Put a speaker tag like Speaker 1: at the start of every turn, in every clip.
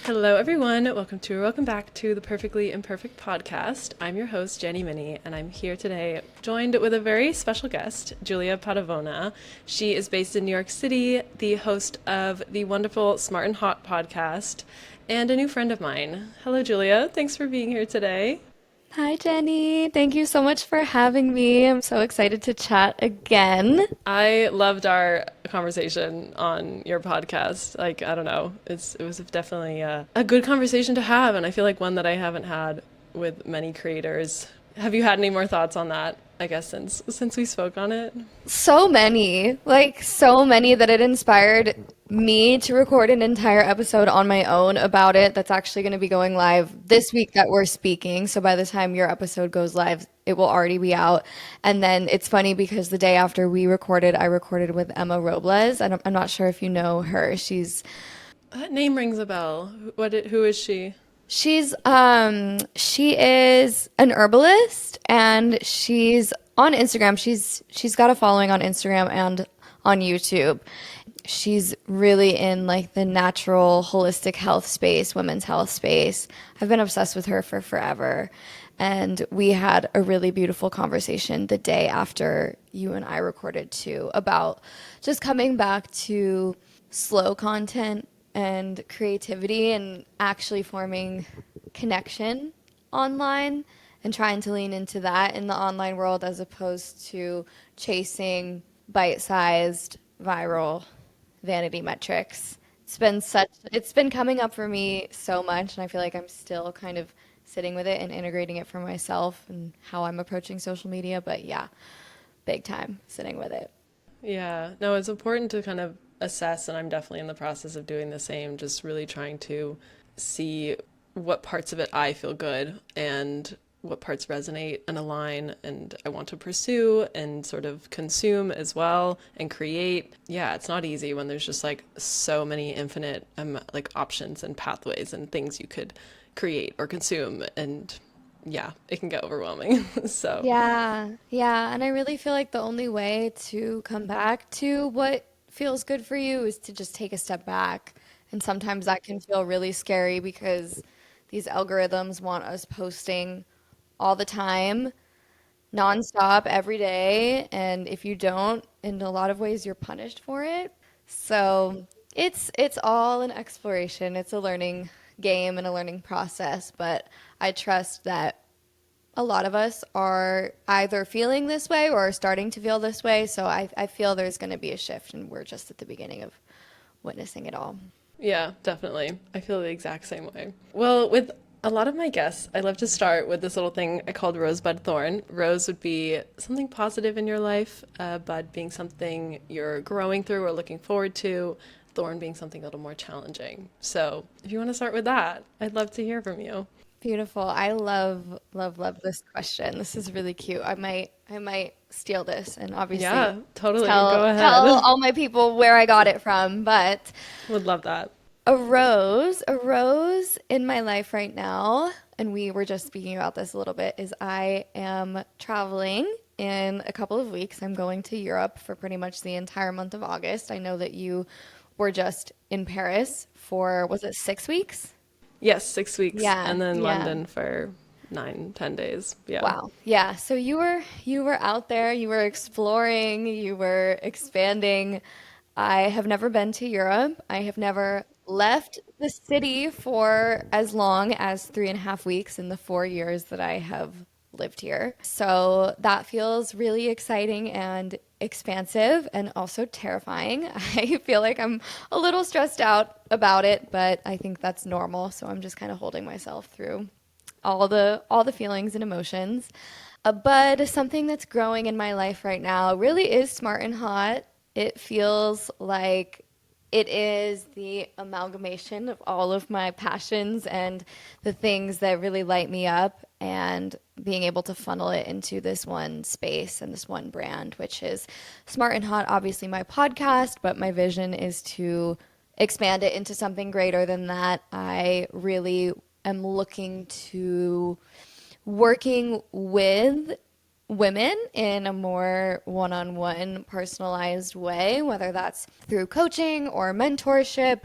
Speaker 1: Hello, everyone. Welcome back to the Perfectly Imperfect podcast. I'm your host, Jenny Minnie, and I'm here today joined with a very special guest, Julia Padavona. She is based in New York City, the host of the wonderful Smart and Hot podcast, and a new friend of mine. Hello, Julia. Thanks for being here today.
Speaker 2: Hi, Jenny. Thank you so much for having me. I'm so excited to chat again.
Speaker 1: I loved our conversation on your podcast. Like, I don't know, it was definitely a good conversation to have, and I feel like one that I haven't had with many creators. Have you had any more thoughts on that? I guess since we spoke on it.
Speaker 2: So many that it inspired me to record an entire episode on my own about it. That's actually going to be going live this week that we're speaking. So by the time your episode goes live, it will already be out. And then it's funny because the day after we recorded, I recorded with Emma Robles. And I'm not sure if you know her.
Speaker 1: That name rings a bell. Who is she?
Speaker 2: She is an herbalist and she's on Instagram. She's got a following on Instagram and on YouTube. She's really in like the natural holistic health space, women's health space. I've been obsessed with her for forever. And we had a really beautiful conversation the day after you and I recorded too about just coming back to slow content and creativity and actually forming connection online and trying to lean into that in the online world as opposed to chasing bite-sized viral vanity metrics. It's been coming up for me so much, and I feel like I'm still kind of sitting with it and integrating it for myself and how I'm approaching social media. But yeah, big time sitting with it.
Speaker 1: Yeah, no, it's important to kind of assess, and I'm definitely in the process of doing the same, just really trying to see what parts of it I feel good and what parts resonate and align and I want to pursue and sort of consume as well and create. Yeah, it's not easy when there's just like so many infinite like options and pathways and things you could create or consume, and yeah, it can get overwhelming. So
Speaker 2: Yeah, and I really feel like the only way to come back to what feels good for you is to just take a step back. And sometimes that can feel really scary because these algorithms want us posting all the time, nonstop, every day. And if you don't, in a lot of ways, you're punished for it. So it's all an exploration. It's a learning game and a learning process. But I trust that a lot of us are either feeling this way or are starting to feel this way. So I feel there's going to be a shift, and we're just at the beginning of witnessing it all.
Speaker 1: yeah, definitely. I feel the exact same way. Well, with a lot of my guests, I love to start with this little thing I called rosebud thorn. Rose would be something positive in your life, bud being something you're growing through or looking forward to, thorn being something a little more challenging. So if you want to start with that, I'd love to hear from you.
Speaker 2: Beautiful. I love this question. This is really cute. I might steal this and obviously
Speaker 1: Yeah, totally. Go
Speaker 2: tell
Speaker 1: ahead.
Speaker 2: all my people where I got it from, but
Speaker 1: Would love that.
Speaker 2: a rose in my life right now, and we were just speaking about this a little bit, is I am traveling in a couple of weeks. I'm going to Europe for pretty much the entire month of August. I know that you were just in Paris for, was it 6 weeks?
Speaker 1: Yes, 6 weeks,
Speaker 2: Yeah,
Speaker 1: and then
Speaker 2: yeah.
Speaker 1: London for 9, 10 days. Yeah.
Speaker 2: Wow. Yeah. So you were out there, you were exploring, you were expanding. I have never been to Europe. I have never left the city for as long as 3.5 weeks in the 4 years that I have lived here. So that feels really exciting and expansive and also terrifying. I feel like I'm a little stressed out about it, but I think that's normal. So I'm just kind of holding myself through all the feelings and emotions. But something that's growing in my life right now really is smart and hot. It feels like it is the amalgamation of all of my passions and the things that really light me up, and being able to funnel it into this one space and this one brand, which is Smart and Hot, obviously my podcast, but my vision is to expand it into something greater than that. I really am looking to working with women in a more one-on-one personalized way, whether that's through coaching or mentorship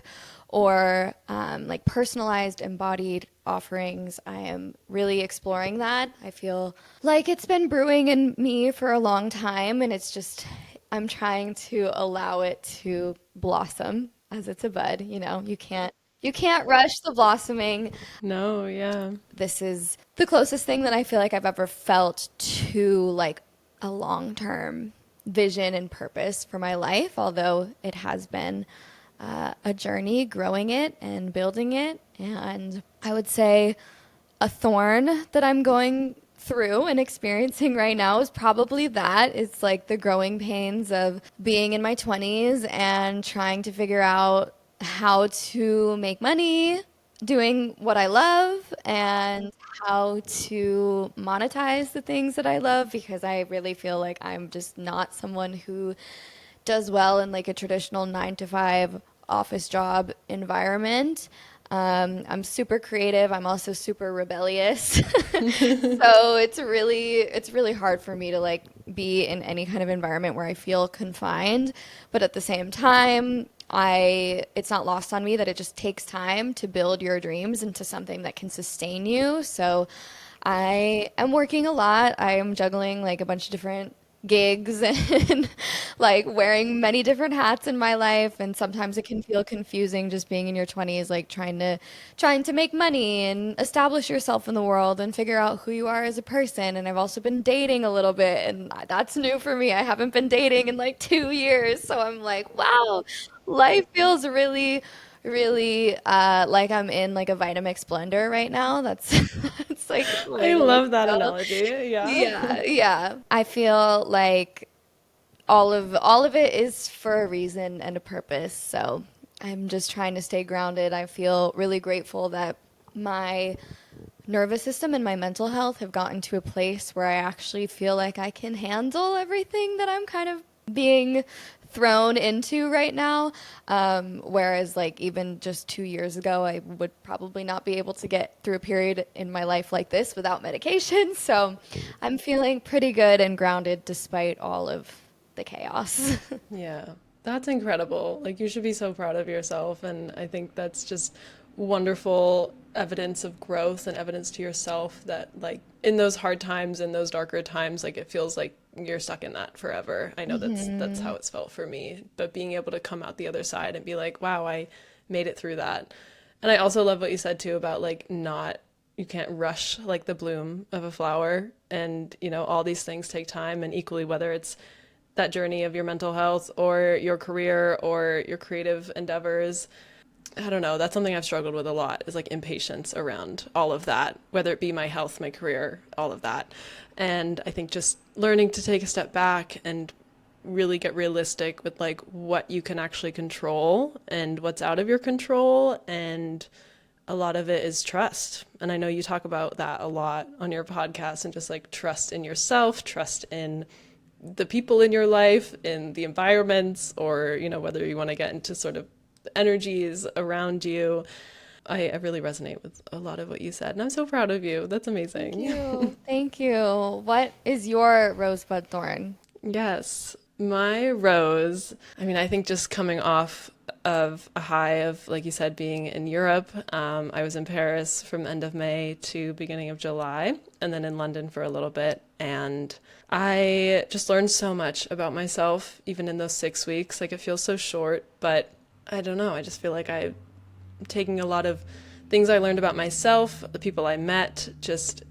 Speaker 2: or like personalized embodied offerings. I am really exploring that. I feel like it's been brewing in me for a long time, and it's just, I'm trying to allow it to blossom as it's a bud. You can't rush the blossoming.
Speaker 1: No, yeah.
Speaker 2: This is the closest thing that I feel like I've ever felt to like a long-term vision and purpose for my life, although it has been a journey growing it and building it. And I would say a thorn that I'm going through and experiencing right now is probably that. It's like the growing pains of being in my 20s and trying to figure out how to make money doing what I love and how to monetize the things that I love, because I really feel like I'm just not someone who does well in like a traditional 9 to 5 office job environment. I'm super creative. I'm also super rebellious. So it's really hard for me to like be in any kind of environment where I feel confined. But at the same time, it's not lost on me that it just takes time to build your dreams into something that can sustain you. So I am working a lot. I am juggling like a bunch of different gigs and like wearing many different hats in my life, and sometimes it can feel confusing just being in your 20s, like trying to make money and establish yourself in the world and figure out who you are as a person. And I've also been dating a little bit, and that's new for me. I haven't been dating in like 2 years, so I'm like, wow, life feels really really like I'm in like a Vitamix blender right now. That's that's like the way
Speaker 1: I
Speaker 2: to look
Speaker 1: love that
Speaker 2: at it.
Speaker 1: analogy. Yeah.
Speaker 2: Yeah, yeah. I feel like all of it is for a reason and a purpose. So I'm just trying to stay grounded. I feel really grateful that my nervous system and my mental health have gotten to a place where I actually feel like I can handle everything that I'm kind of being thrown into right now. Whereas, like, even just 2 years ago, I would probably not be able to get through a period in my life like this without medication. So I'm feeling pretty good and grounded despite all of the chaos.
Speaker 1: Yeah, that's incredible. Like, you should be so proud of yourself. And I think that's just wonderful evidence of growth and evidence to yourself that, like, in those hard times, in those darker times, like, it feels like you're stuck in that forever. I know that's how it's felt for me. But being able to come out the other side and be like, wow, I made it through that. And I also love what you said too about like not you can't rush like the bloom of a flower, and all these things take time, and equally whether it's that journey of your mental health or your career or your creative endeavors. I don't know, that's something I've struggled with a lot, is like impatience around all of that, whether it be my health, my career, all of that. And I think just learning to take a step back and really get realistic with like what you can actually control and what's out of your control. And a lot of it is trust. And I know you talk about that a lot on your podcast, and just like trust in yourself, trust in the people in your life, in the environments, or, whether you want to get into sort of the energies around you. I really resonate with a lot of what you said, and I'm so proud of you. That's
Speaker 2: Thank
Speaker 1: amazing.
Speaker 2: you. Thank you. What is your rosebud thorn?
Speaker 1: Yes, my rose. I mean, I think just coming off of a high of, like you said, being in Europe. I was in Paris from end of May to beginning of July, and then in London for a little bit. And I just learned so much about myself, even in those 6 weeks. Like, it feels so short, but I don't know. I just feel like I'm taking a lot of things I learned about myself, the people I met, just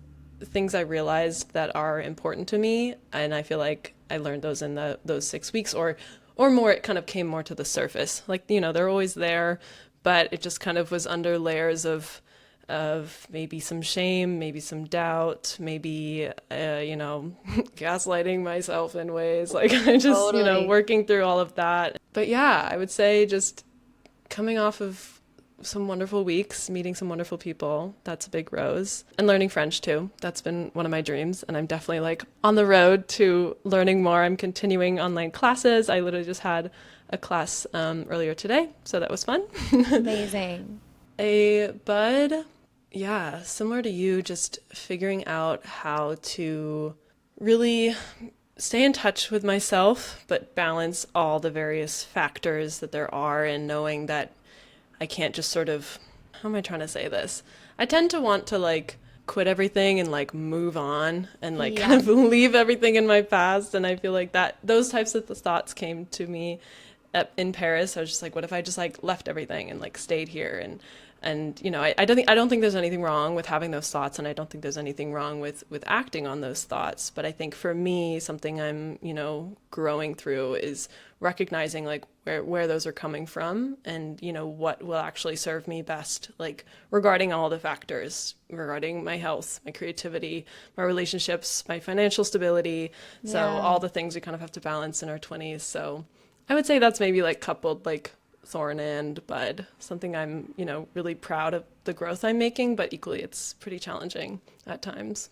Speaker 1: things I realized that are important to me, and I feel like I learned those in those 6 weeks, or more. It kind of came more to the surface. Like, they're always there, but it just kind of was under layers of maybe some shame, maybe some doubt, maybe gaslighting myself in ways. Like, I just
Speaker 2: Totally.
Speaker 1: working through all of that. But yeah, I would say just coming off of some wonderful weeks, meeting some wonderful people. That's a big rose. And learning French too. That's been one of my dreams. And I'm definitely like on the road to learning more. I'm continuing online classes. I literally just had a class earlier today, so that was fun.
Speaker 2: Amazing.
Speaker 1: A bud, yeah, similar to you, just figuring out how to really stay in touch with myself, but balance all the various factors that there are, and knowing that I can't just sort of, how am I trying to say this? I tend to want to like quit everything and like move on and like kind
Speaker 2: Yeah.
Speaker 1: of leave everything in my past. And I feel like that those types of thoughts came to me in Paris. I was just like, what if I just like left everything and like stayed here and you know, I don't think there's anything wrong with having those thoughts, and I don't think there's anything wrong with acting on those thoughts. But I think for me, something I'm, you know, growing through is recognizing like where those are coming from, and you know what will actually serve me best, like regarding all the factors, regarding my health, my creativity, my relationships, my financial stability. So
Speaker 2: Yeah.
Speaker 1: all the things we kind of have to balance in our 20s. So I would say that's maybe like coupled like thorn and bud, something I'm, you know, really proud of the growth I'm making, but equally it's pretty challenging at times.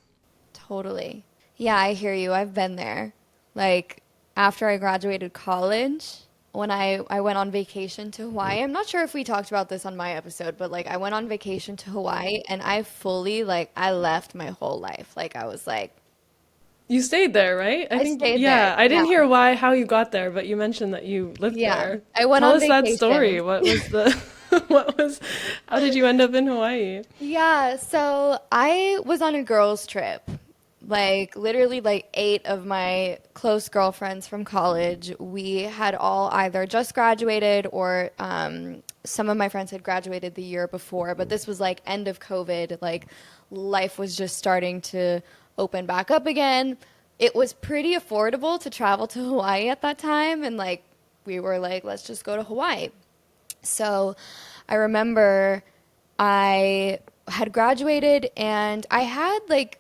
Speaker 2: Totally. Yeah, I hear you. I've been there. Like after I graduated college, when I went on vacation to Hawaii, I'm not sure if we talked about this on my episode, but like I went on vacation to Hawaii and I fully like I left my whole life. Like I was like
Speaker 1: You stayed there, right? I
Speaker 2: I
Speaker 1: think,
Speaker 2: stayed there.
Speaker 1: yeah, I
Speaker 2: Yeah.
Speaker 1: didn't hear how you got there, but you mentioned that you lived
Speaker 2: Yeah.
Speaker 1: there.
Speaker 2: I went
Speaker 1: Tell
Speaker 2: on
Speaker 1: us that story.
Speaker 2: vacation.
Speaker 1: What was the, what was, how did you end up in Hawaii?
Speaker 2: Yeah, so I was on a girls' trip. Like literally like eight of my close girlfriends from college, we had all either just graduated or some of my friends had graduated the year before, but this was like end of COVID, like life was just starting to open back up again. It was pretty affordable to travel to Hawaii at that time, and like we were like, let's just go to Hawaii. So I remember I had graduated and I had like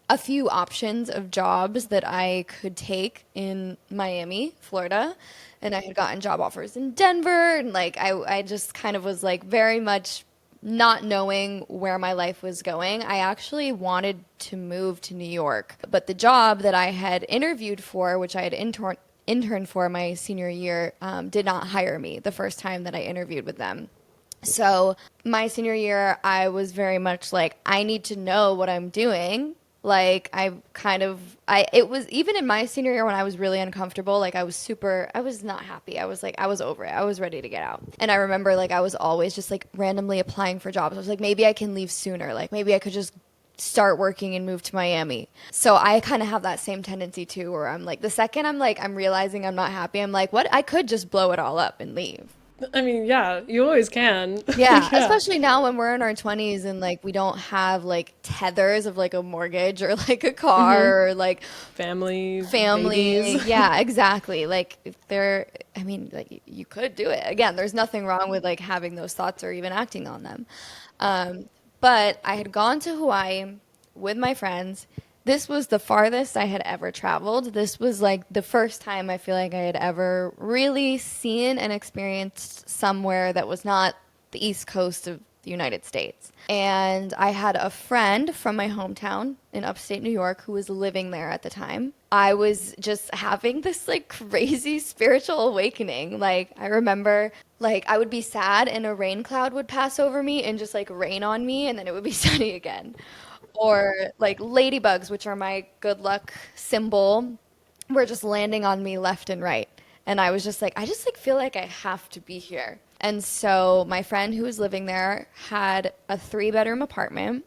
Speaker 2: a few options of jobs that I could take in Miami, Florida. And I had gotten job offers in Denver. And like I just kind of was like very much not knowing where my life was going. I actually wanted to move to New York. But the job that I had interviewed for, which I had interned for my senior year, did not hire me the first time that I interviewed with them. So my senior year, I was very much like, I need to know what I'm doing. Like it was even in my senior year when I was really uncomfortable, like I was not happy. I was like, I was over it. I was ready to get out. And I remember like I was always just like randomly applying for jobs. I was like, maybe I can leave sooner. Like maybe I could just start working and move to Miami. So I kind of have that same tendency too, where I'm like, the second I'm realizing I'm not happy, I'm like, what? I could just blow it all up and leave.
Speaker 1: I mean, yeah, you always can.
Speaker 2: Yeah,
Speaker 1: Yeah.
Speaker 2: especially now when we're in our 20s and like we don't have like tethers of like a mortgage or like a car or like
Speaker 1: Family,
Speaker 2: family.
Speaker 1: babies.
Speaker 2: Yeah, exactly. Like if there, I mean, like you could do it. Again, there's nothing wrong with like having those thoughts or even acting on them. Um, but I had gone to Hawaii with my friends. This was the farthest I had ever traveled. This was like the first time I feel like I had ever really seen and experienced somewhere that was not the East Coast of the United States. And I had a friend from my hometown in upstate New York who was living there at the time. I was just having this like crazy spiritual awakening. Like I remember like I would be sad and a rain cloud would pass over me and just like rain on me and then it would be sunny again. Or like ladybugs, which are my good luck symbol, were just landing on me left and right. And I was just like, I just like feel like I have to be here. And so my friend who was living there had a 3-bedroom apartment.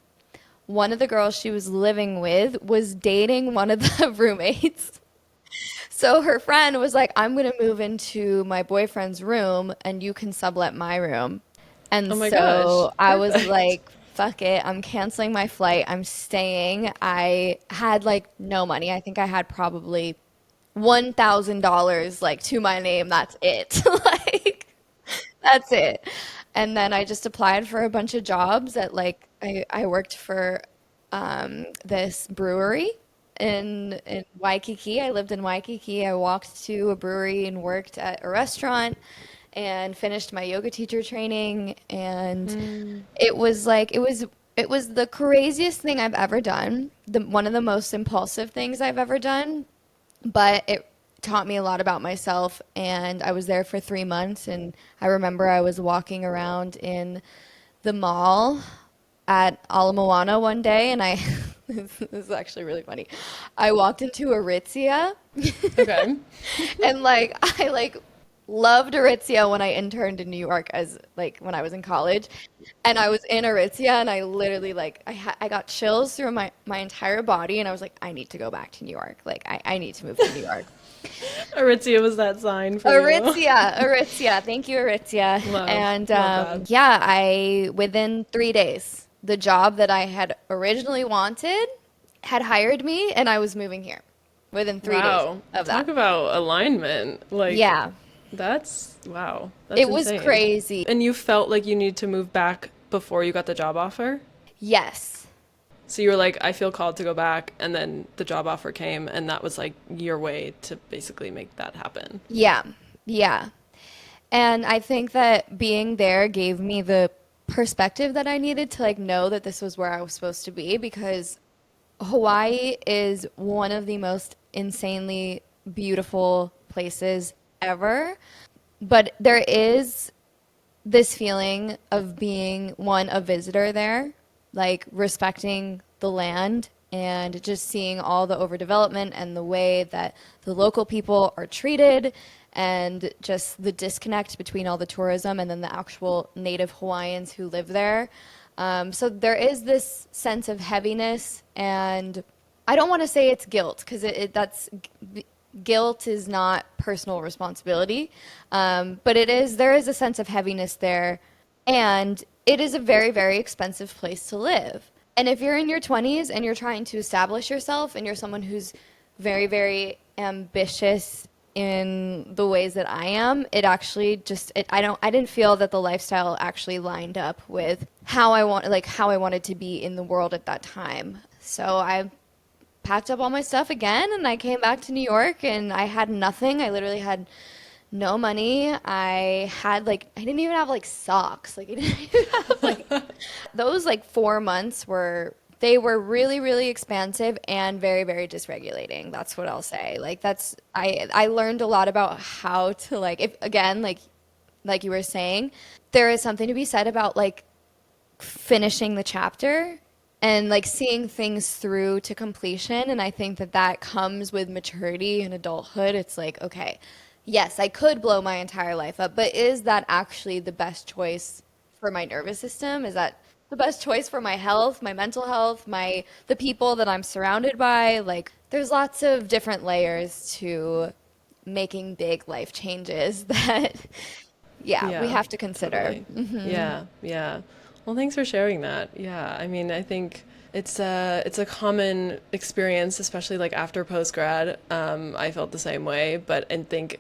Speaker 2: One of the girls she was living with was dating one of the roommates. So her friend was like, I'm going to move into my boyfriend's room and you can sublet my room. And
Speaker 1: Oh my gosh,
Speaker 2: so I was
Speaker 1: perfect.
Speaker 2: like, fuck it. I'm canceling my flight. I'm staying. I had like no money. I think I had probably $1,000 like to my name. That's it. Like, that's it. And then I just applied for a bunch of jobs at like, I worked for this brewery in Waikiki. I lived in Waikiki. I walked to a brewery and worked at a restaurant and finished my yoga teacher training. And
Speaker 1: Mm.
Speaker 2: it was like it was the craziest thing I've ever done. One of the most impulsive things I've ever done, but it taught me a lot about myself. And I was there for 3 months, and I remember I was walking around in the mall at Ala Moana one day, and I this is actually really funny. I walked into Aritzia,
Speaker 1: Okay.
Speaker 2: and like I like loved Aritzia when I interned in New York as like when I was in college, and I was in Aritzia and I literally like I got chills through my entire body and I was like I need to go back to New York. Like I need to move to New York.
Speaker 1: Aritzia was that sign for you.
Speaker 2: Aritzia, Aritzia. Thank you, Aritzia. And
Speaker 1: Love that.
Speaker 2: yeah, I within 3 days, the job that I had originally wanted had hired me, and I was moving here within 3 days
Speaker 1: Wow.
Speaker 2: of that.
Speaker 1: Talk about alignment. Like,
Speaker 2: Yeah,
Speaker 1: wow. That's
Speaker 2: it was
Speaker 1: insane.
Speaker 2: crazy.
Speaker 1: And you felt like you need to move back before you got the job offer?
Speaker 2: Yes.
Speaker 1: So you were like, I feel called to go back, and then the job offer came, and that was like your way to basically make that happen.
Speaker 2: Yeah. Yeah. And I think that being there gave me the perspective that I needed to like know that this was where I was supposed to be because Hawaii is one of the most insanely beautiful places ever. But there is this feeling of being one, a visitor there, like respecting the land and just seeing all the overdevelopment and the way that the local people are treated and just the disconnect between all the tourism and then the actual native Hawaiians who live there. So there is this sense of heaviness, and I don't want to say it's guilt because guilt is not personal responsibility, but there is a sense of heaviness there, and it is a very, very expensive place to live. And if you're in your 20s and you're trying to establish yourself and you're someone who's very, very ambitious in the ways that I am, it actually I didn't feel that the lifestyle actually lined up with how I wanted to be in the world at that time. So I packed up all my stuff again and I came back to New York and I had nothing. I literally had no money. I didn't even have like socks. Like I didn't even have like those like 4 months they were really, really expansive and very, very dysregulating. That's what I'll say. I learned a lot about how to like if again like you were saying, there is something to be said about like finishing the chapter and like seeing things through to completion. And I think that that comes with maturity and adulthood. It's like, okay, yes, I could blow my entire life up, but is that actually the best choice for my nervous system? Is that the best choice for my health, my mental health, the people that I'm surrounded by? Like there's lots of different layers to making big life changes that yeah, we
Speaker 1: Yeah,
Speaker 2: have to consider.
Speaker 1: totally. Yeah, yeah. Well, thanks for sharing that. Yeah, I mean, I think it's a common experience, especially like after post grad. I felt the same way, but I think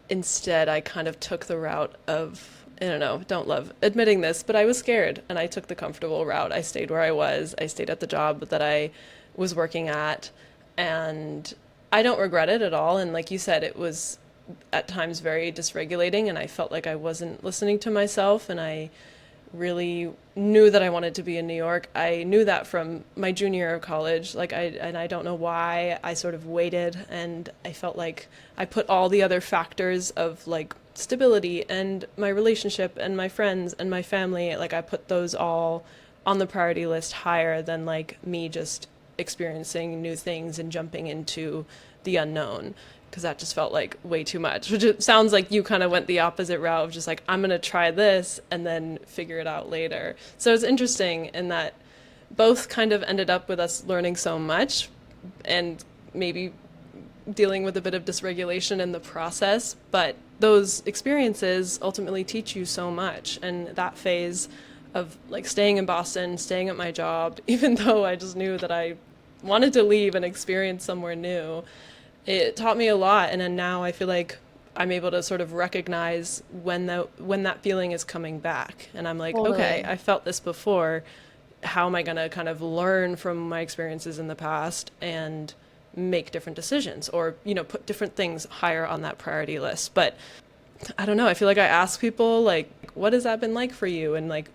Speaker 1: instead I kind of took the route of I don't know, don't love admitting this, but I was scared and I took the comfortable route. I stayed where I was. I stayed at the job that I was working at, and I don't regret it at all. And like you said, it was at times very dysregulating, and I felt like I wasn't listening to myself, and I really knew that I wanted to be in New York. I knew that from my junior year of college. I don't know why I sort of waited, and I felt like I put all the other factors of like stability and my relationship and my friends and my family, like I put those all on the priority list higher than like me just experiencing new things and jumping into the unknown, because that just felt like way too much. Which it sounds like you kind of went the opposite route of just like, I'm going to try this and then figure it out later. So it's interesting in that both kind of ended up with us learning so much and maybe dealing with a bit of dysregulation in the process, but those experiences ultimately teach you so much. And that phase of like staying in Boston, staying at my job, even though I just knew that I wanted to leave and experience somewhere new, it taught me a lot. And then now I feel like I'm able to sort of recognize when that feeling is coming back, and I'm like, okay,
Speaker 2: Totally.
Speaker 1: I felt this before. How am I going to kind of learn from my experiences in the past and make different decisions, or put different things higher on that priority list? But I don't know, I feel like I ask people like, what has that been like for you, and like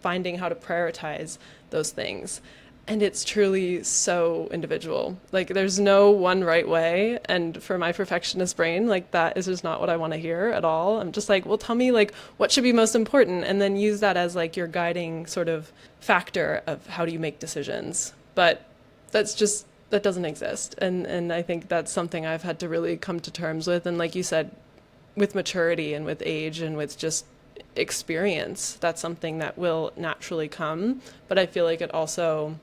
Speaker 1: finding how to prioritize those things. And it's truly so individual. Like there's no one right way. And for my perfectionist brain, like that is just not what I want to hear at all. I'm just like, well, tell me like what should be most important, and then use that as like your guiding sort of factor of how do you make decisions. But that doesn't exist. And I think that's something I've had to really come to terms with. And like you said, with maturity and with age and with just experience, that's something that will naturally come. But I feel like it also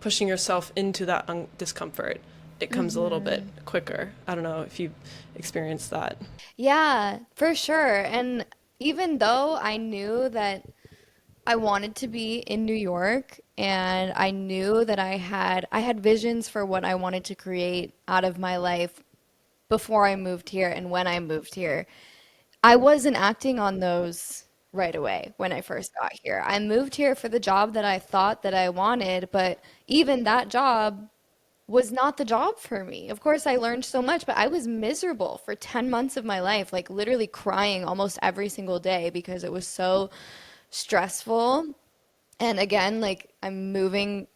Speaker 1: pushing yourself into that discomfort, it comes a little bit
Speaker 2: Hmm.
Speaker 1: quicker. I don't know if you experienced that.
Speaker 2: Yeah, for sure. And even though I knew that I wanted to be in New York and I knew that I had visions for what I wanted to create out of my life before I moved here and when I moved here, I wasn't acting on those right away when I first got here. I moved here for the job that I thought that I wanted, but even that job was not the job for me. Of course, I learned so much, but I was miserable for 10 months of my life, like literally crying almost every single day because it was so stressful. And again, like I'm moving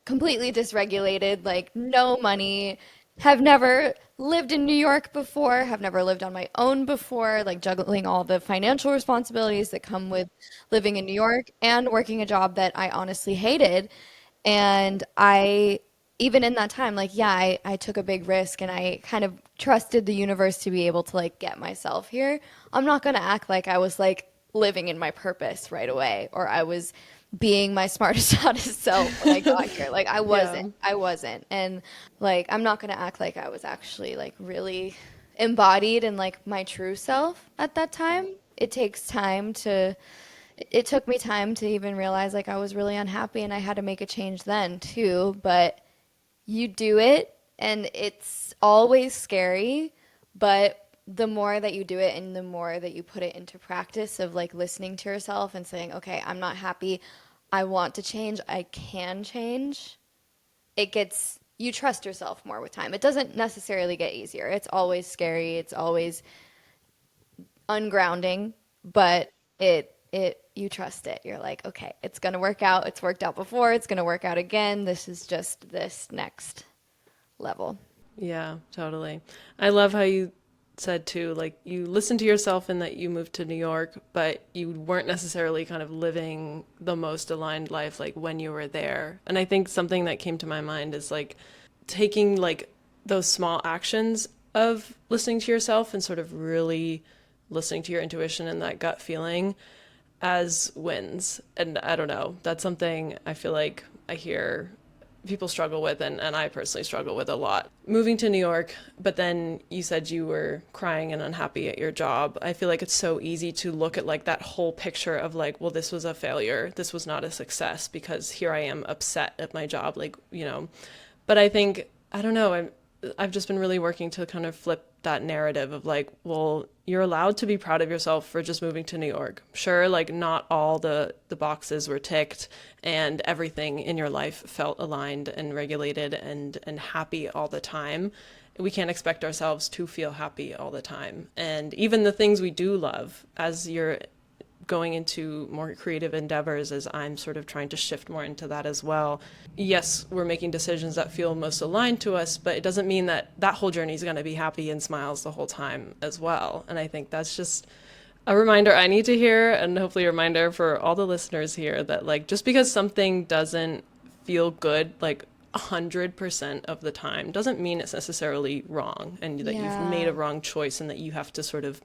Speaker 2: completely dysregulated, like no money, have never lived in New York before, have never lived on my own before, like juggling all the financial responsibilities that come with living in New York and working a job that I honestly hated. And even in that time, like, yeah, I took a big risk and I kind of trusted the universe to be able to like get myself here. I'm not going to act like I was like living in my purpose right away or I was being my smartest, hottest self when I got here. Like, I
Speaker 1: Yeah.
Speaker 2: wasn't. I wasn't. And like, I'm not going to act like I was actually like really embodied in like my true self at that time. It takes time to it took me time to even realize like I was really unhappy and I had to make a change then too. But you do it and it's always scary, but the more that you do it and the more that you put it into practice of like listening to yourself and saying, okay, I'm not happy. I want to change. I can change. You trust yourself more with time. It doesn't necessarily get easier. It's always scary. It's always ungrounding, but you trust it. You're like, okay, it's gonna work out. It's worked out before. It's gonna work out again. This is just this next level.
Speaker 1: Yeah, totally. I love how you said too, like you listened to yourself in that you moved to New York, but you weren't necessarily kind of living the most aligned life like when you were there. And I think something that came to my mind is like taking like those small actions of listening to yourself and sort of really listening to your intuition and that gut feeling as wins. And I don't know, that's something I feel like I hear people struggle with, and I personally struggle with a lot. Moving to New York, but then you said you were crying and unhappy at your job. I feel like it's so easy to look at like that whole picture of like, well, this was a failure. This was not a success because here I am upset at my job, like, you know. But I think, I don't know, I've just been really working to kind of flip that narrative of like, well, you're allowed to be proud of yourself for just moving to New York. Sure, like not all the boxes were ticked and everything in your life felt aligned and regulated and happy all the time. We can't expect ourselves to feel happy all the time. And even the things we do love, as you're going into more creative endeavors, as I'm sort of trying to shift more into that as well. Yes, we're making decisions that feel most aligned to us, but it doesn't mean that that whole journey is going to be happy and smiles the whole time as well. And I think that's just a reminder I need to hear, and hopefully a reminder for all the listeners here that like just because something doesn't feel good like 100% of the time doesn't mean it's necessarily wrong and that you've made
Speaker 2: Yeah.
Speaker 1: a wrong choice and that you have to sort of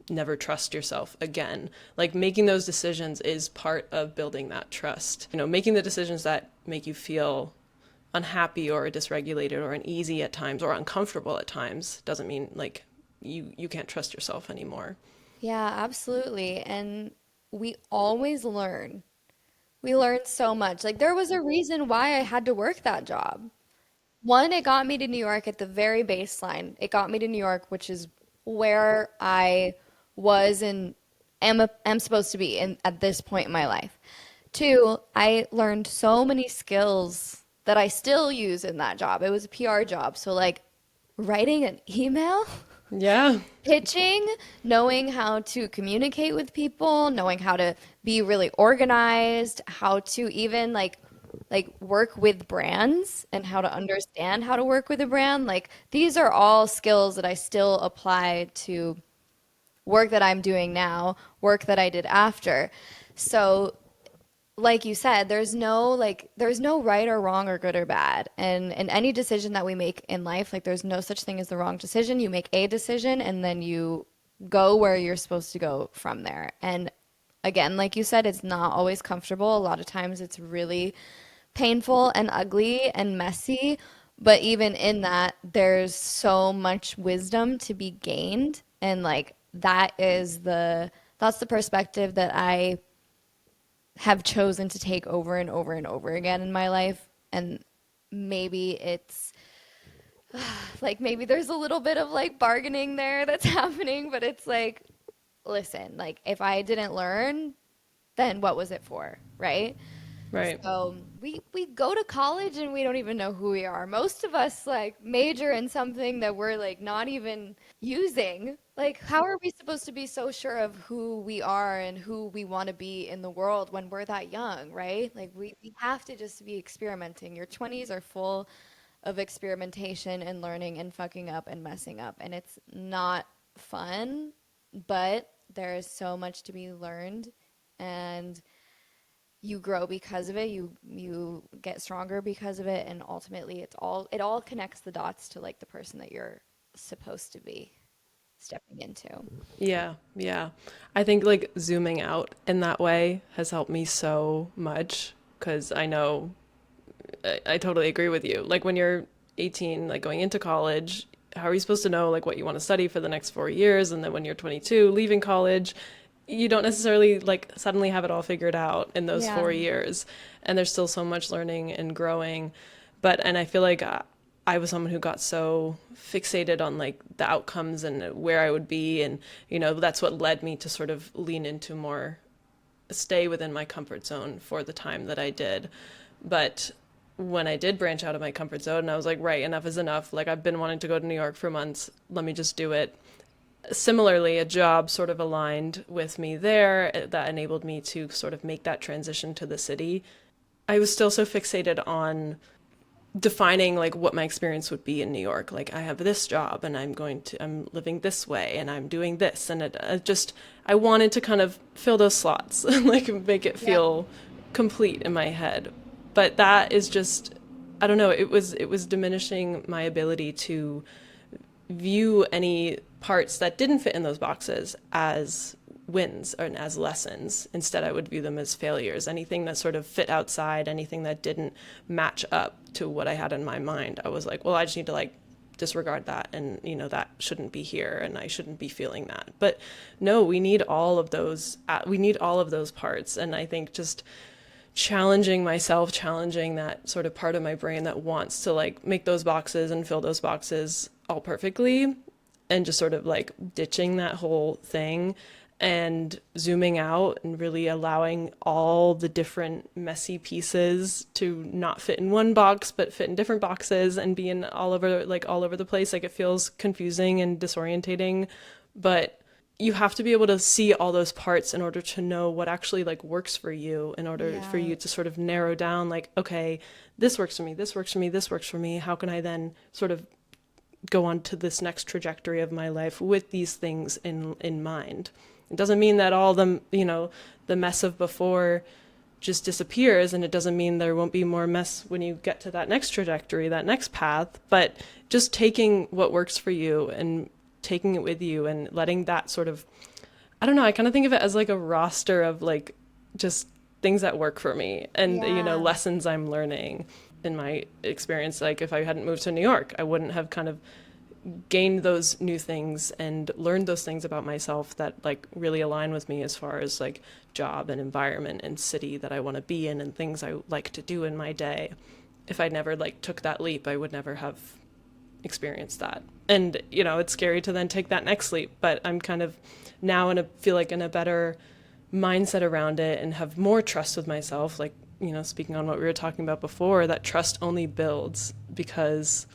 Speaker 1: never trust yourself again. Like making those decisions is part of building that trust. You know, making the decisions that make you feel unhappy or dysregulated or uneasy at times or uncomfortable at times doesn't mean like you can't trust yourself anymore.
Speaker 2: Yeah, absolutely. And we always learn. We learn so much. Like there was a reason why I had to work that job. One, it got me to New York at the very baseline. It got me to New York, which is where I was and am supposed to be at this point in my life. Two, I learned so many skills that I still use in that job. It was a PR job. So like writing an email,
Speaker 1: Yeah.
Speaker 2: pitching, knowing how to communicate with people, knowing how to be really organized, how to even like work with brands and how to understand how to work with a brand. Like these are all skills that I still apply to work that I'm doing now, work that I did after. So like you said, there's no right or wrong or good or bad. And any decision that we make in life, like there's no such thing as the wrong decision. You make a decision and then you go where you're supposed to go from there. And again, like you said, it's not always comfortable. A lot of times it's really painful and ugly and messy. But even in that, there's so much wisdom to be gained. And like that's the perspective that I have chosen to take over and over and over again in my life. And maybe it's like maybe there's a little bit of like bargaining there that's happening, but it's like, listen, like if I didn't learn, then what was it for, right?
Speaker 1: Right.
Speaker 2: So we go to college and we don't even know who we are. Most of us like major in something that we're like not even using. Like how are we supposed to be so sure of who we are and who we want to be in the world when we're that young, right? Like we have to just be experimenting. Your 20s are full of experimentation and learning and fucking up and messing up, and it's not fun, but there is so much to be learned, and you grow because of it. You get stronger because of it, and ultimately it all connects the dots to like the person that you're supposed to be stepping into.
Speaker 1: Yeah, yeah. I think like zooming out in that way has helped me so much because I know I totally agree with you. Like when you're 18, like going into college, how are you supposed to know like what you want to study for the next 4 years? And then when you're 22, leaving college, you don't necessarily like suddenly have it all figured out in those
Speaker 2: Yeah.
Speaker 1: 4 years. And there's still so much learning and growing. And I feel like I was someone who got so fixated on like the outcomes and where I would be. And, that's what led me to sort of lean into more, stay within my comfort zone for the time that I did. But when I did branch out of my comfort zone, I was like, right, enough is enough. Like, I've been wanting to go to New York for months. Let me just do it. Similarly, a job sort of aligned with me there that enabled me to sort of make that transition to the city. I was still so fixated on defining like what my experience would be in New York. Like I have this job and I'm living this way and I'm doing this and I wanted to kind of fill those slots and like make it
Speaker 2: Yep.
Speaker 1: feel complete in my head. But that is just I don't know, it was diminishing my ability to view any parts that didn't fit in those boxes as wins and as lessons. Instead, I would view them as failures. Anything that sort of fit outside, anything that didn't match up to what I had in my mind, I was like, well, I just need to like disregard that and that shouldn't be here and I shouldn't be feeling that. But no, we need all of those parts, and I think just challenging myself, challenging that sort of part of my brain that wants to like make those boxes and fill those boxes all perfectly, and just sort of like ditching that whole thing and zooming out and really allowing all the different messy pieces to not fit in one box but fit in different boxes and be in all over the place. Like it feels confusing and disorientating, but you have to be able to see all those parts in order to know what actually like works for you, in order for
Speaker 2: Yeah.
Speaker 1: you to sort of narrow down like, okay, this works for me, this works for me, this works for me. How can I then sort of go on to this next trajectory of my life with these things in mind? It doesn't mean that all the mess of before just disappears, and it doesn't mean there won't be more mess when you get to that next trajectory, that next path, but just taking what works for you and taking it with you and letting that sort of, I don't know, I kind of think of it as like a roster of like just things that work for me and
Speaker 2: Yeah.
Speaker 1: lessons I'm learning in my experience. Like if I hadn't moved to New York, I wouldn't have kind of gained those new things and learned those things about myself that like really align with me as far as like job and environment and city that I want to be in and things I like to do in my day. If I never like took that leap, I would never have experienced that. And it's scary to then take that next leap, but I'm kind of now feel like in a better mindset around it and have more trust with myself. Like, speaking on what we were talking about before, that trust only builds because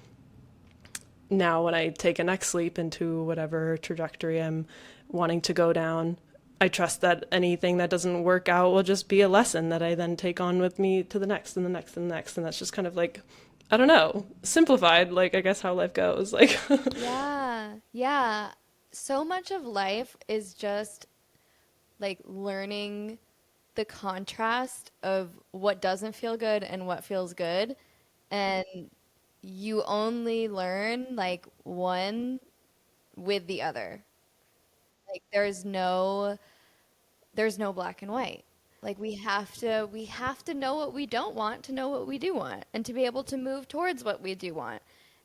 Speaker 1: now when I take a next leap into whatever trajectory I'm wanting to go down, I trust that anything that doesn't work out will just be a lesson that I then take on with me to the next and the next and the next. And that's just kind of like, I don't know, simplified, like I guess how life goes. Like,
Speaker 2: Yeah. Yeah. So much of life is just like learning the contrast of what doesn't feel good and what feels good. And you only learn like one with the other. Like there's no black and white. Like we have to know what we don't want to know what we do want and to be able to move towards what we do want.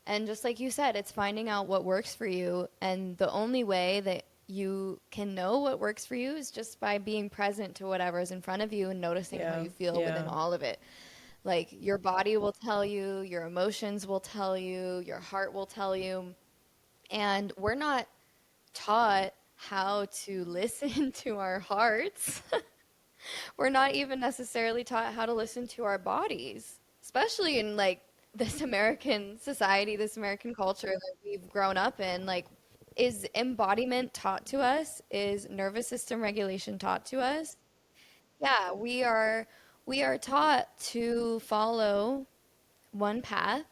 Speaker 2: And just like you said, it's finding out what works for you, and the only way that you can know what works for you is just by being present to whatever's in front of you and noticing how
Speaker 1: Yeah.
Speaker 2: you feel within
Speaker 1: Yeah.
Speaker 2: all of it. Like your body will tell you, your emotions will tell you, your heart will tell you. And we're not taught how to listen to our hearts. We're not even necessarily taught how to listen to our bodies, especially in like this American society, this American culture that we've grown up in. Like, is embodiment taught to us? Is nervous system regulation taught to us? Yeah, we are taught to follow one path,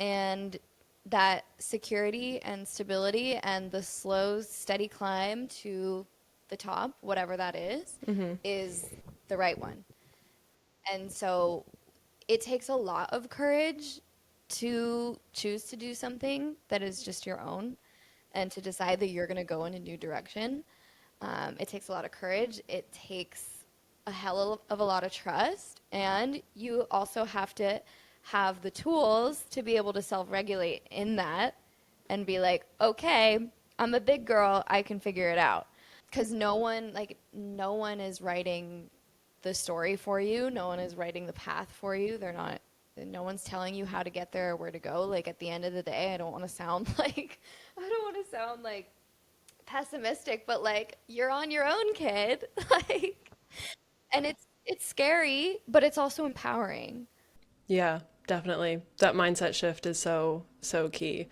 Speaker 2: and that security and stability and the slow, steady climb to the top, whatever that is the right one. And so it takes a lot of courage to choose to do something that is just your own and to decide that you're going to go in a new direction. It takes a lot of courage. It takes a hell of a lot of trust. And you also have to have the tools to be able to self regulate in that and be like, okay, I'm a big girl. I can figure it out. Because no one is writing the story for you. No one is writing the path for you. No one's telling you how to get there or where to go. Like at the end of the day, I don't want to sound like pessimistic, but like you're on your own, kid. Like, and it's scary, but it's also empowering.
Speaker 1: Yeah, definitely. That mindset shift is so, so key.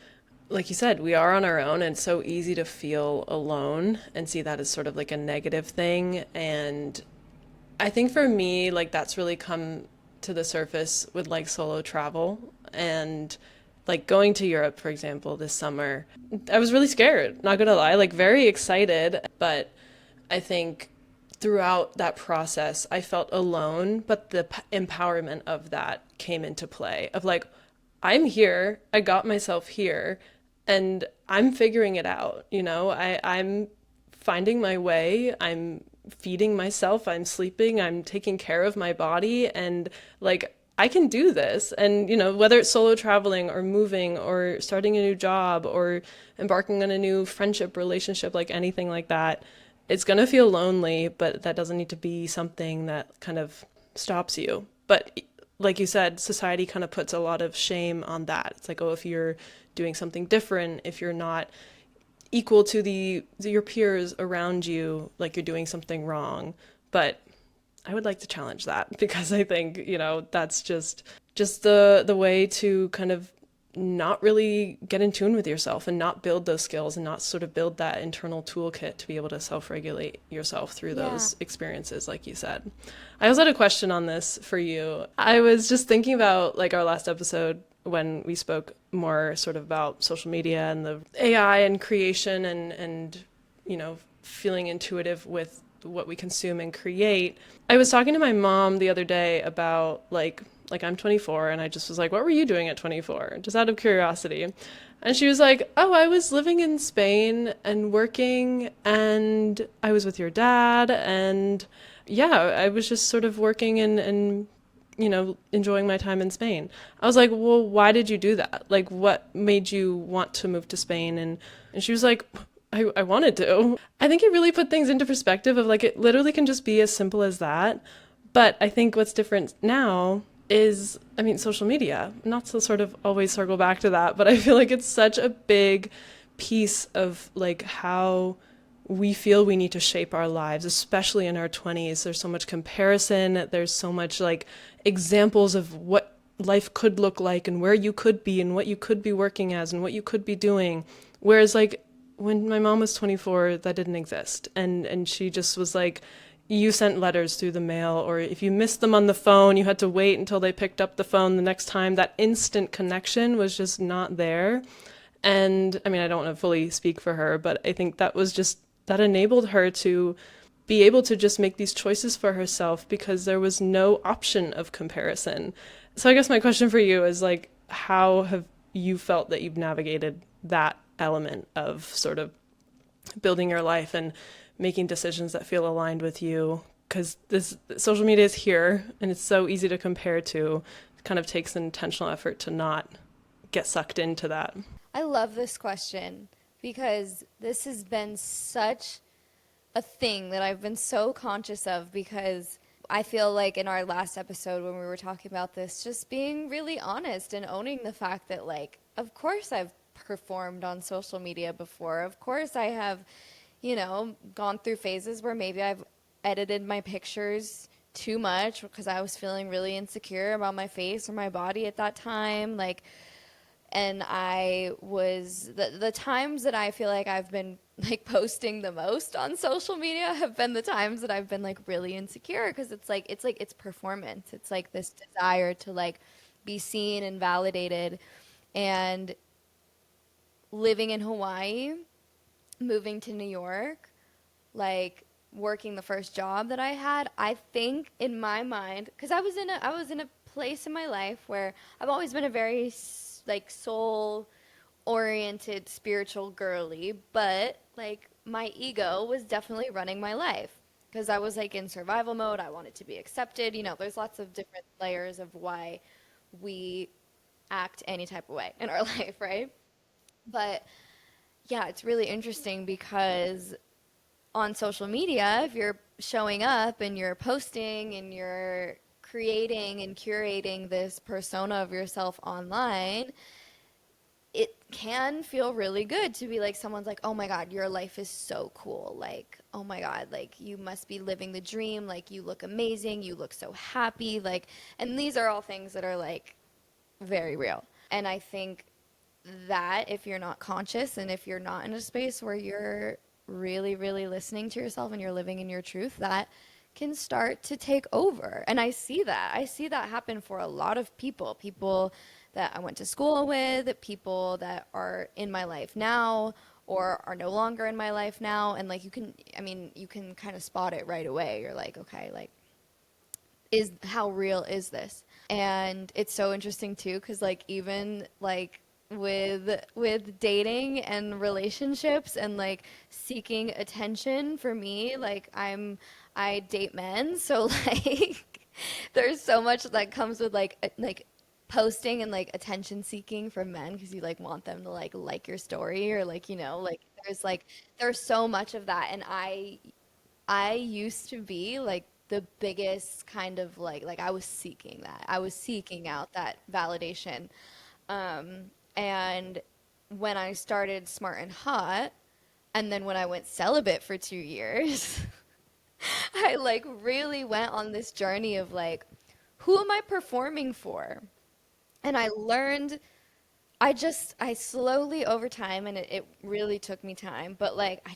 Speaker 1: Like you said, we are on our own, and it's so easy to feel alone and see that as sort of like a negative thing. And I think for me, like that's really come to the surface with like solo travel and like going to Europe, for example, this summer. I was really scared, not gonna lie, like very excited, but I think throughout that process, I felt alone, but the empowerment of that came into play of like, I'm here, I got myself here, and I'm figuring it out. I'm finding my way, I'm feeding myself, I'm sleeping, I'm taking care of my body, and like, I can do this. And, whether it's solo traveling or moving or starting a new job or embarking on a new friendship relationship, like anything like that, it's going to feel lonely, but that doesn't need to be something that kind of stops you. But like you said, society kind of puts a lot of shame on that. It's like, oh, if you're doing something different, if you're not equal to your peers around you, like you're doing something wrong. But I would like to challenge that because I think, that's just the way to kind of not really get in tune with yourself and not build those skills and not sort of build that internal toolkit to be able to self-regulate yourself through
Speaker 2: Yeah.
Speaker 1: those experiences, like you said. I also had a question on this for you. I was just thinking about like our last episode when we spoke more sort of about social media and the AI and creation and feeling intuitive with what we consume and create. I was talking to my mom the other day about like I'm 24 and I just was like, what were you doing at 24? Just out of curiosity. And she was like, oh, I was living in Spain and working and I was with your dad and yeah, I was just sort of working and enjoying my time in Spain. I was like, well, why did you do that? Like, what made you want to move to Spain? And she was like, I wanted to. I think it really put things into perspective of like, it literally can just be as simple as that. But I think what's different now is, I mean, social media, not to sort of always circle back to that, but I feel like it's such a big piece of like how we feel we need to shape our lives, especially in our 20s. There's so much comparison. There's so much like examples of what life could look like and where you could be and what you could be working as and what you could be doing. Whereas like when my mom was 24, that didn't exist. And she just was like, you sent letters through the mail, or if you missed them on the phone, you had to wait until they picked up the phone the next time. That instant connection was just not there. And I mean, I don't want to fully speak for her, but I think that was just, that enabled her to be able to just make these choices for herself because there was no option of comparison. So I guess my question for you is like, how have you felt that you've navigated that element of sort of building your life and making decisions that feel aligned with you, because this social media is here and it's so easy to compare to. It kind of takes an intentional effort to not get sucked into that.
Speaker 2: I love this question because this has been such a thing that I've been so conscious of because I feel like in our last episode when we were talking about this, just being really honest and owning the fact that, like, of course I've performed on social media before. Of course I have, gone through phases where maybe I've edited my pictures too much because I was feeling really insecure about my face or my body at that time. Like, and I was the times that I feel like I've been like posting the most on social media have been the times that I've been like really insecure because it's performance. It's like this desire to like be seen and validated. And living in Hawaii, moving to New York, like working the first job that I had, I think in my mind, because I was in a place in my life where I've always been a very like soul oriented spiritual girly, but like my ego was definitely running my life because I was like in survival mode. I wanted to be accepted. There's lots of different layers of why we act any type of way in our life, right? But yeah, it's really interesting because on social media, if you're showing up and you're posting and you're creating and curating this persona of yourself online, it can feel really good to be like, someone's like, oh my God, your life is so cool. Like, oh my God, like you must be living the dream. Like, you look amazing. You look so happy. Like, and these are all things that are like very real. And I think that if you're not conscious and if you're not in a space where you're really, really listening to yourself and you're living in your truth, that can start to take over. And I see that. I see that happen for a lot of people. People that I went to school with, people that are in my life now or are no longer in my life now. And like you can kind of spot it right away. You're like, okay, like, is how real is this? And it's so interesting too, because like even like with dating and relationships and like seeking attention for me, like I date men, so like there's so much that comes with like posting and like attention seeking from men because you like want them to like your story or like like there's so much of that. And I used to be like the biggest kind of like I was seeking that. I was seeking out that validation. And when I started Smart and Hot, and then when I went celibate for 2 years, I like really went on this journey of like, who am I performing for? And I learned, I slowly over time, and it really took me time, but like,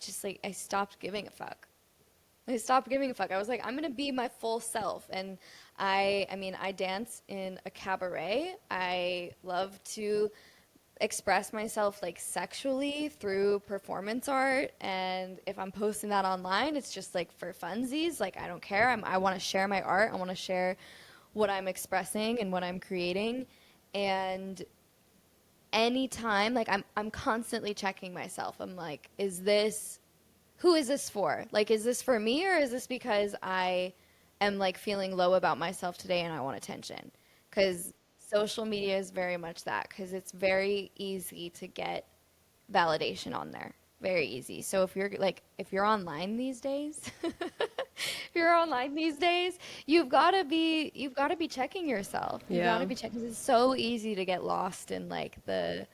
Speaker 2: I stopped giving a fuck. I stopped giving a fuck. I was like, I'm gonna be my full self. And I mean, I dance in a cabaret. I love to express myself like sexually through performance art. And if I'm posting that online, it's just like for funsies. Like, I don't care. I want to share my art. I want to share what I'm expressing and what I'm creating. And anytime, like, I'm constantly checking myself. I'm like, who is this for? Like, is this for me, or is this because I am like feeling low about myself today and I want attention? Because social media is very much that, because it's very easy to get validation on there. Very easy. So if you're online these days, if you're online these days, you've got to be checking yourself. You've got
Speaker 1: Yeah.
Speaker 2: to be checking. It's so easy to get lost in like the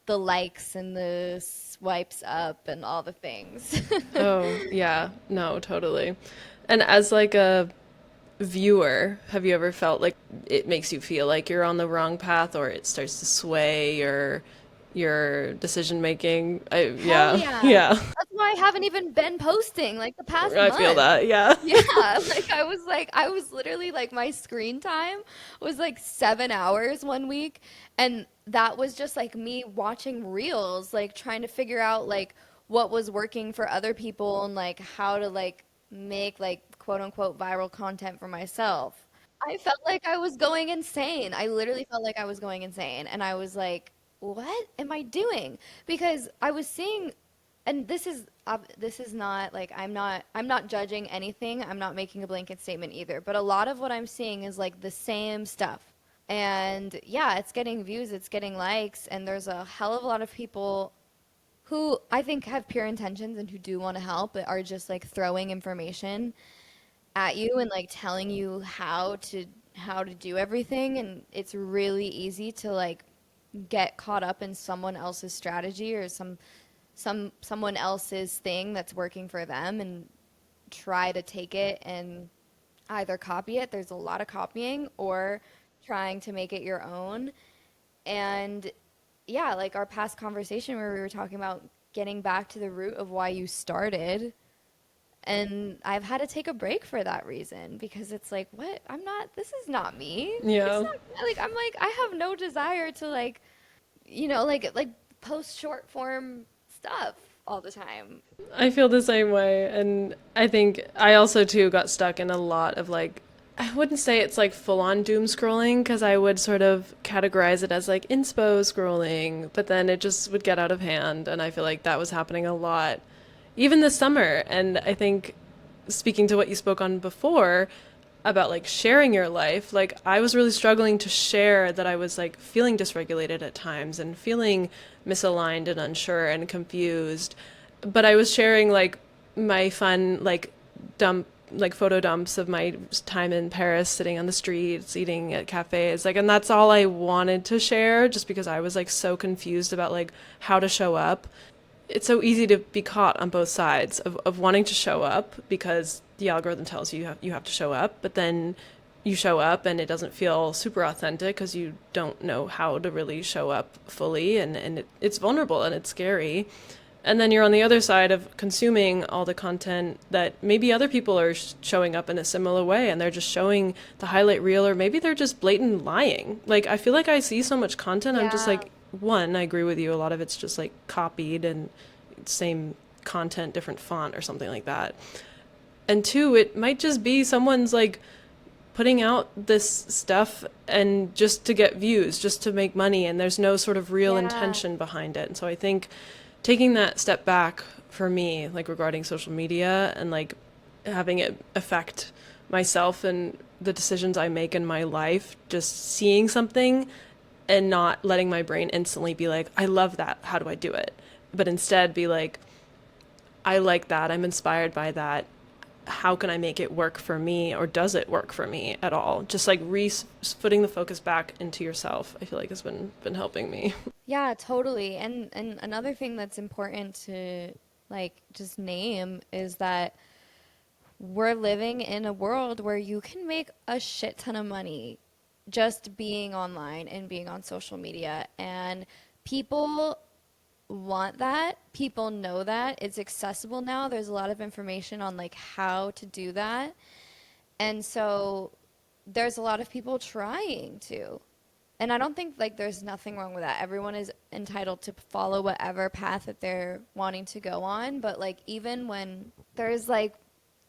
Speaker 2: likes and the swipes up and all the things.
Speaker 1: Oh, yeah. No, totally. And as like a viewer, have you ever felt like it makes you feel like you're on the wrong path, or it starts to sway your decision making?
Speaker 2: Hell
Speaker 1: Yeah.
Speaker 2: yeah.
Speaker 1: Yeah.
Speaker 2: That's why I haven't even been posting like the past
Speaker 1: I feel
Speaker 2: month.
Speaker 1: that. Yeah.
Speaker 2: Yeah, I was literally like my screen time was like 7 hours one week, and that was just like me watching reels, like trying to figure out like what was working for other people and like how to like make like quote unquote viral content for myself. I felt like I was going insane. I literally felt like I was going insane, and I was like, what am I doing? Because I was seeing and this is not like I'm not judging anything. I'm not making a blanket statement either. But a lot of what I'm seeing is like the same stuff. And yeah, it's getting views, it's getting likes, and there's a hell of a lot of people who I think have pure intentions and who do want to help, but are just like throwing information at you and like telling you how to do everything, and it's really easy to like get caught up in someone else's strategy or someone else's thing that's working for them and try to take it and either copy it. There's a lot of copying or trying to make it your own. And yeah, like our past conversation where we were talking about getting back to the root of why you started. And I've had to take a break for that reason because it's like, what? I'm not, this is not me. It's
Speaker 1: Yeah.
Speaker 2: not like, I'm like, I have no desire to like, like post short form stuff all the time.
Speaker 1: I feel the same way. And I think I also, too, got stuck in a lot of like, I wouldn't say it's like full on doom scrolling because I would sort of categorize it as like inspo scrolling, but then it just would get out of hand. And I feel like that was happening a lot, even this summer. And I think speaking to what you spoke on before about like sharing your life, like I was really struggling to share that I was like feeling dysregulated at times and feeling misaligned and unsure and confused. But I was sharing like my fun dump like photo dumps of my time in Paris sitting on the streets eating at cafes, like, and that's all I wanted to share just because I was like so confused about like how to show up. It's so easy to be caught on both sides of wanting to show up because the algorithm tells you you have to show up, but then you show up and it doesn't feel super authentic because you don't know how to really show up fully, and it's vulnerable and it's scary. And then you're on the other side of consuming all the content that maybe other people are showing up in a similar way and they're just showing the highlight reel, or maybe they're just blatant lying. Like, I feel like I see so much content. I'm just
Speaker 2: Yeah.
Speaker 1: like, one, I agree with you. A lot of it's just like copied and same content, different font or something like that. And two, it might just be someone's like putting out this stuff and just to get views, just to make money, and there's no sort of real
Speaker 2: Yeah.
Speaker 1: intention behind it. And so I think taking that step back for me, like regarding social media and like having it affect myself and the decisions I make in my life, just seeing something and not letting my brain instantly be like, I love that. How do I do it? But instead be like, I like that. I'm inspired by that. How can I make it work for me, or does it work for me at all? Just like putting the focus back into yourself, I feel like has been helping me.
Speaker 2: Yeah, totally. And another thing that's important to like just name is that we're living in a world where you can make a shit ton of money just being online and being on social media. And people want that. People know that. It's accessible now. There's a lot of information on like how to do that. And so there's a lot of people trying to. And I don't think like there's nothing wrong with that. Everyone is entitled to follow whatever path that they're wanting to go on. But like even when there's like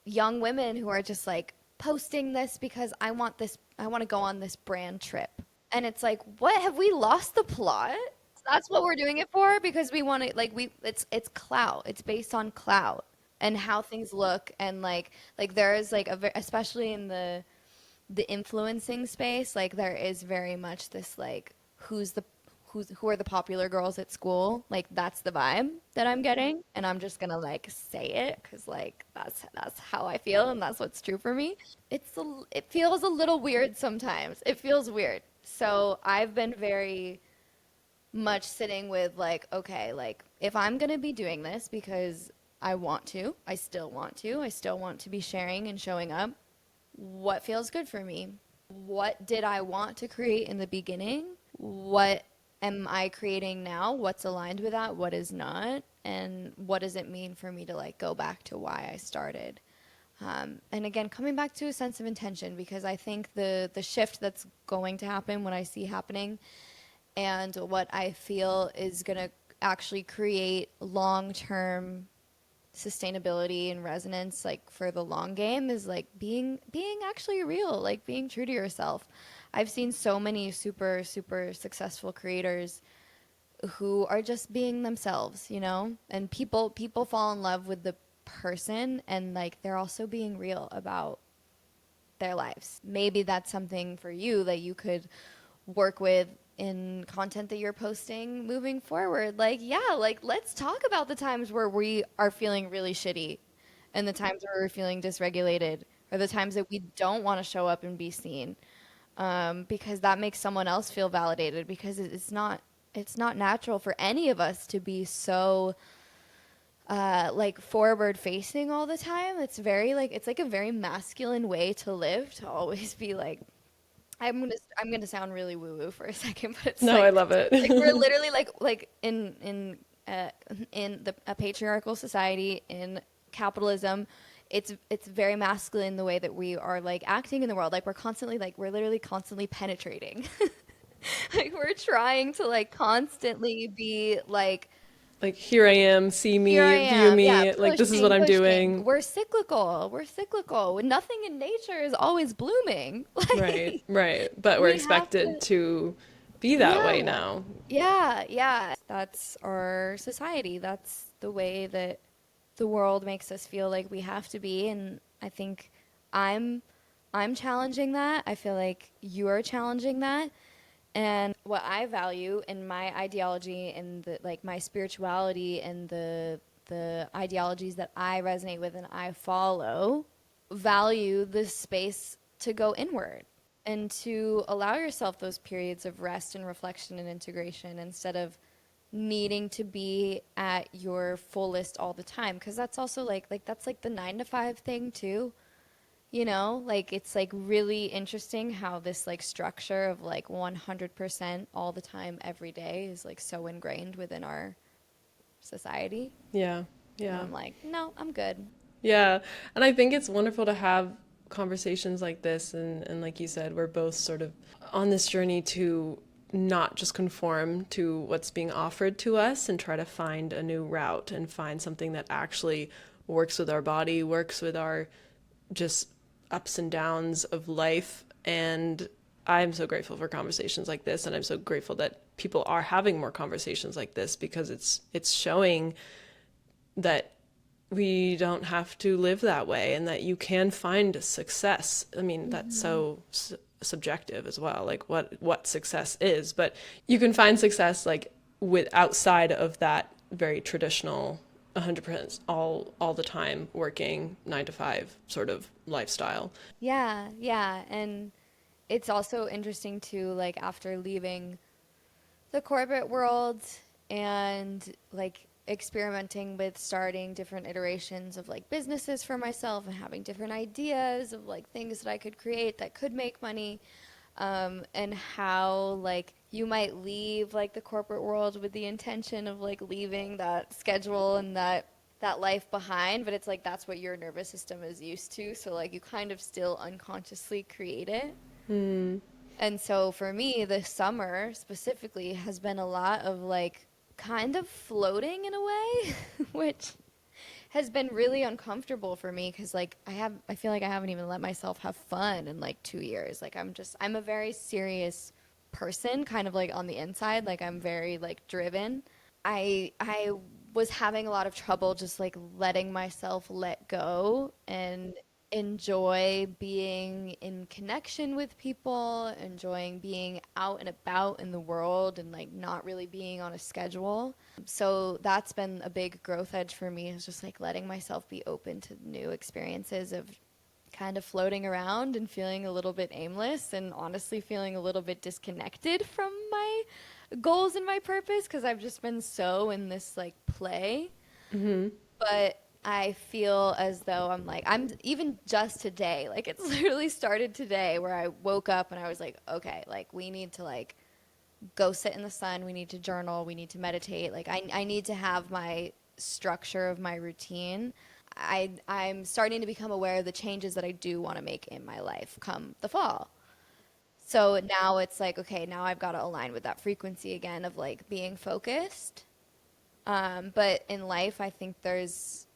Speaker 2: young women who are just like posting this because I want to go on this brand trip. And it's like, what, have we lost the plot? That's what we're doing it for because we want to like we it's clout. It's based on clout and how things look, and like there is like especially in the influencing space, like there is very much this like who are the popular girls at school, like that's the vibe that I'm getting, and I'm just gonna like say it because like that's how I feel and that's what's true for me. It feels a little weird sometimes. It feels weird. So I've been very much sitting with like, okay, like if I'm gonna be doing this because I still want to be sharing and showing up, what feels good for me? What did I want to create in the beginning? What am I creating now? What's aligned with that? What is not? And what does it mean for me to like go back to why I started? And again, coming back to a sense of intention, because I think the shift that's going to happen, what I see happening, and what I feel is going to actually create long term sustainability and resonance like for the long game is like being actually real, like being true to yourself. I've seen so many super successful creators who are just being themselves, you know? And people fall in love with the person, and like they're also being real about their lives. Maybe that's something for you that you could work with in content that you're posting moving forward. Like, yeah, like let's talk about the times where we are feeling really shitty and the times where we're feeling dysregulated or the times that we don't want to show up and be seen. Because that makes someone else feel validated because it's not natural for any of us to be so like forward facing all the time. It's like a very masculine way to live, to always be like, I'm gonna sound really woo woo for a second, but it's
Speaker 1: No, I love
Speaker 2: like we're
Speaker 1: it.
Speaker 2: literally like uh, in the a patriarchal society in capitalism. It's very masculine the way that we are like acting in the world. Like we're literally constantly penetrating. Like we're trying to like constantly be like,
Speaker 1: Like, here I am, see
Speaker 2: here I
Speaker 1: me, view
Speaker 2: am. Yeah,
Speaker 1: me, like, this is what
Speaker 2: pushing,
Speaker 1: I'm
Speaker 2: pushing.
Speaker 1: doing.
Speaker 2: We're cyclical. We're cyclical. Nothing in nature is always blooming.
Speaker 1: Right,
Speaker 2: Like
Speaker 1: right. But we're
Speaker 2: we have
Speaker 1: expected
Speaker 2: to,
Speaker 1: to be that way
Speaker 2: yeah.
Speaker 1: now.
Speaker 2: Yeah, yeah. That's our society. That's the way that the world makes us feel like we have to be, and I think I'm I'm challenging that. I feel like you are challenging that. And what I value in my ideology and the like my spirituality and the ideologies that I resonate with and I follow value this space to go inward and to allow yourself those periods of rest and reflection and integration instead of needing to be at your fullest all the time, because that's also like that's like the 9 to 5 thing too, you know, like it's like really interesting how this like structure of like 100% all the time every day is like so ingrained within our society.
Speaker 1: Yeah,
Speaker 2: And
Speaker 1: yeah.
Speaker 2: I'm like, no, I'm good.
Speaker 1: Yeah. And I think it's wonderful to have conversations like this. And like you said, we're both sort of on this journey to not just conform to what's being offered to us and try to find a new route and find something that actually works with our body, works with our just ups and downs of life. And I'm so grateful for conversations like this, and I'm so grateful that people are having more conversations like this because it's showing that we don't have to live that way and that you can find success. I mean, that's
Speaker 2: Hmm.
Speaker 1: so subjective as well, like what success is, but you can find success like with outside of that very traditional 100% all the time working 9 to 5 sort of lifestyle.
Speaker 2: Yeah, yeah. And it's also interesting too, like after leaving the corporate world and like experimenting with starting different iterations of like businesses for myself and having different ideas of like things that I could create that could make money, and how like you might leave like the corporate world with the intention of like leaving that schedule and that life behind, but it's like that's what your nervous system is used to, so like you kind of still unconsciously create it.
Speaker 1: Hmm.
Speaker 2: And so for me, this summer specifically has been a lot of like kind of floating in a way, which has been really uncomfortable for me because like I feel like I haven't even let myself have fun in like 2 years. Like I'm a very serious person, kind of like on the inside. Like I'm very like driven. I was having a lot of trouble just like letting myself let go and enjoy being in connection with people, enjoying being out and about in the world and like not really being on a schedule. So that's been a big growth edge for me, is just like letting myself be open to new experiences of kind of floating around and feeling a little bit aimless and honestly feeling a little bit disconnected from my goals and my purpose because I've just been so in this like play.
Speaker 1: Hmm.
Speaker 2: But I feel as though I'm even just today, like it's literally started today where I woke up and I was like, okay, like we need to like go sit in the sun, we need to journal, we need to meditate. Like I need to have my structure of my routine. I'm starting to become aware of the changes that I do want to make in my life come the fall. So now it's like, okay, now I've got to align with that frequency again of like being focused. But in life, I think there's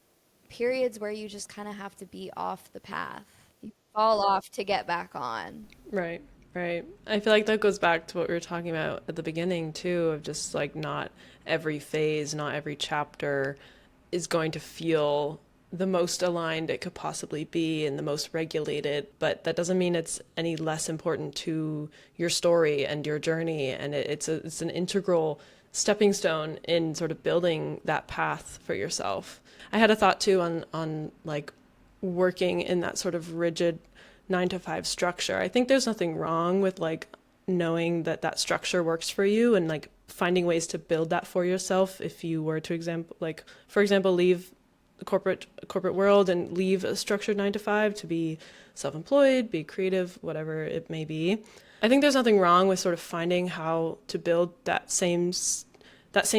Speaker 2: periods where you just kind of have to be off the path. You fall off to get back on.
Speaker 1: Right. Right. I feel like that goes back to what we were talking about at the beginning too, of just like not every phase, not every chapter is going to feel the most aligned it could possibly be and the most regulated, but that doesn't mean it's any less important to your story and your journey. And it's an integral stepping stone in sort of building that path for yourself. I had a thought too on like working in that sort of rigid 9 to 5 structure. I think there's nothing wrong with like knowing that that structure works for you and like finding ways to build that for yourself. If you were to for example, leave the corporate world and leave a structured 9 to 5 to be self-employed, be creative, whatever it may be. I think there's nothing wrong with sort of finding how to build that same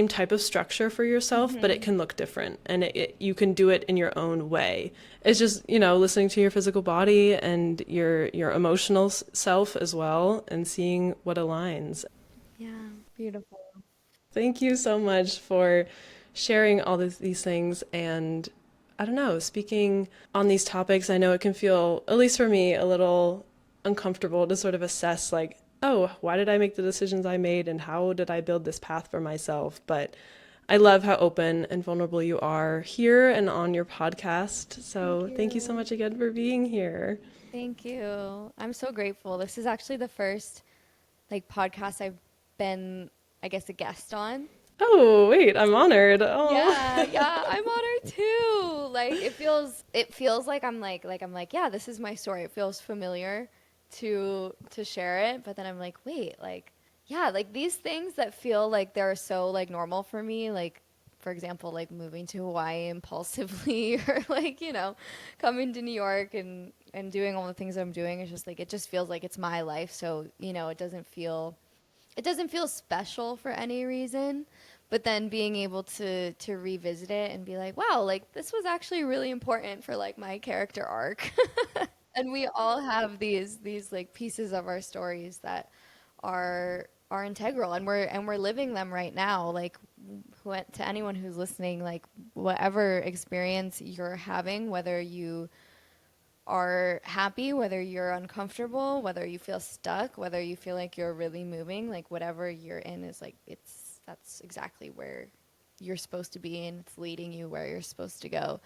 Speaker 1: type of structure for yourself, but it can look different, and you can do it in your own way. It's just, listening to your physical body and your emotional self as well, and seeing what aligns.
Speaker 2: Yeah, beautiful.
Speaker 1: Thank you so much for sharing all these things, and I don't know, speaking on these topics. I know it can feel, at least for me, a little uncomfortable to sort of assess like, oh, why did I make the decisions I made and how did I build this path for myself? But I love how open and vulnerable you are here and on your podcast. So thank you so much again for being here.
Speaker 2: Thank you. I'm so grateful. This is actually the first like podcast I've been, I guess, a guest on.
Speaker 1: Oh, wait, I'm honored. Oh.
Speaker 2: Yeah, I'm honored too. Like it feels like I'm like, yeah, this is my story. It feels familiar to share it, but then I'm like, wait, like, yeah, like these things that feel like they're so like normal for me, like for example, like moving to Hawaii impulsively or like, coming to New York and doing all the things I'm doing. It's just like it just feels like it's my life. So, it doesn't feel special for any reason, but then being able to revisit it and be like, wow, like this was actually really important for like my character arc. And we all have these like pieces of our stories that are integral, and we're living them right now. Like to anyone who's listening, like whatever experience you're having, whether you are happy, whether you're uncomfortable, whether you feel stuck, whether you feel like you're really moving, like whatever you're in is like that's exactly where you're supposed to be, and it's leading you where you're supposed to go.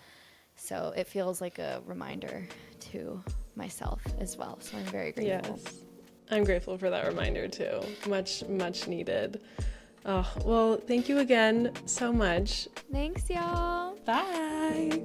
Speaker 2: So it feels like a reminder to myself as well. So I'm very grateful.
Speaker 1: Yes, I'm grateful for that reminder too. Much, much needed. Oh, well, thank you again so much.
Speaker 2: Thanks, y'all.
Speaker 1: Bye.